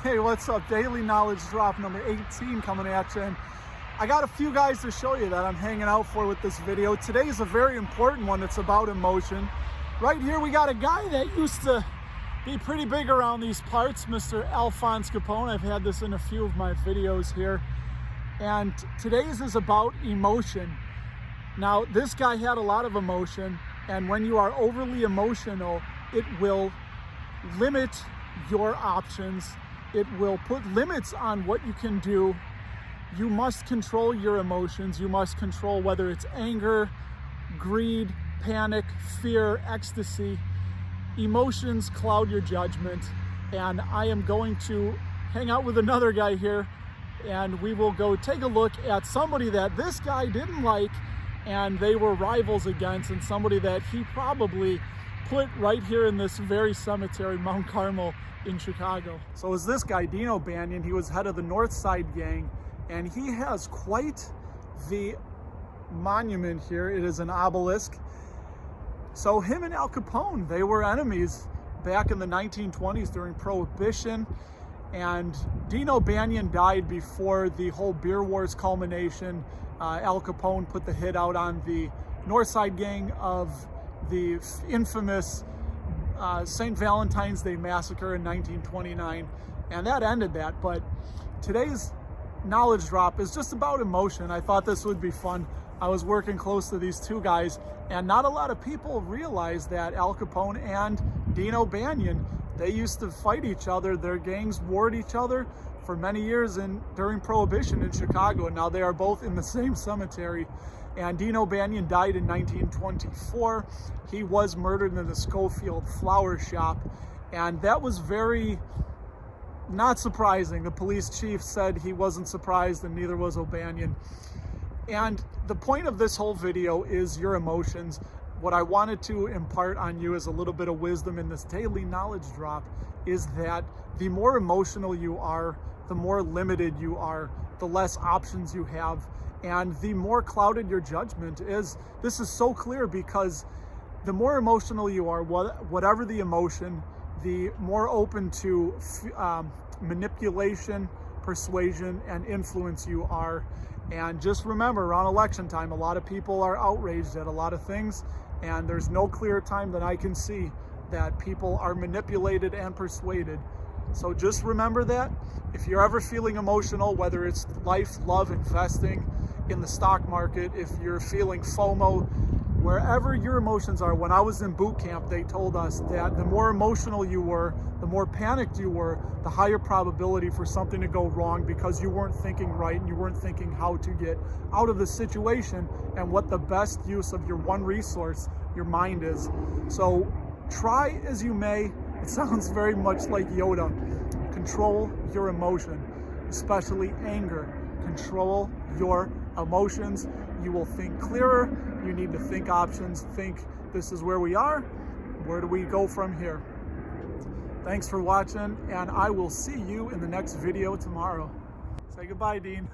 Hey, what's up? Daily knowledge drop number 18 coming at you. And I got a few guys to show you that I'm hanging out for with this video. Today is a very important one. It's about emotion. Right here we got a guy that used to be pretty big around these parts, Mr. Alphonse Capone. I've had this in a few of my videos here. And today's is about emotion. Now, this guy had a lot of emotion, and when you are overly emotional, it will limit your options. It will put limits on what you can do. You must control your emotions. You must control whether it's anger, greed, panic, fear, ecstasy. Emotions cloud your judgment. And I am going to hang out with another guy here, and we will go take a look at somebody that this guy didn't like and they were rivals against, and somebody that he probably put right here in this very cemetery, Mount Carmel in Chicago. So is this guy, Dino Banyan. He was head of the North Side Gang, and he has quite the monument here. It is an obelisk. So him and Al Capone, they were enemies back in the 1920s during Prohibition, and Dino Banyan died before the whole beer wars culmination. Al Capone put the hit out on the North Side Gang of the infamous St. Valentine's Day Massacre in 1929, and that ended that. But today's knowledge drop is just about emotion. I thought this would be fun. I was working close to these two guys, and not a lot of people realize that Al Capone and Dino Banyan, they used to fight each other. Their gangs warred each other for many years during Prohibition in Chicago, and now they are both in the same cemetery. And Dino Banyan died in 1924. He was murdered in the Schofield flower shop, and that was very not surprising. The police chief said he wasn't surprised, and neither was O'Banion. And the point of this whole video is your emotions. What I wanted to impart on you is a little bit of wisdom in this daily knowledge drop, is that the more emotional you are, the more limited you are, the less options you have, and the more clouded your judgment is. This is so clear because the more emotional you are, whatever the emotion, the more open to manipulation, persuasion, and influence you are. And just remember, around election time, a lot of people are outraged at a lot of things, and there's no clearer time than I can see that people are manipulated and persuaded. So just remember that. If you're ever feeling emotional, whether it's life, love, investing, in the stock market, if you're feeling FOMO, wherever your emotions are. When I was in boot camp, they told us that the more emotional you were, the more panicked you were, the higher probability for something to go wrong, because you weren't thinking right and you weren't thinking how to get out of the situation and what the best use of your one resource, your mind, is. So try as you may. It sounds very much like Yoda. Control your emotion, especially anger. Control your emotions. You will think clearer. You need to think options. Think, this is where we are. Where do we go from here? Thanks for watching, and I will see you in the next video tomorrow. Say goodbye, Dean.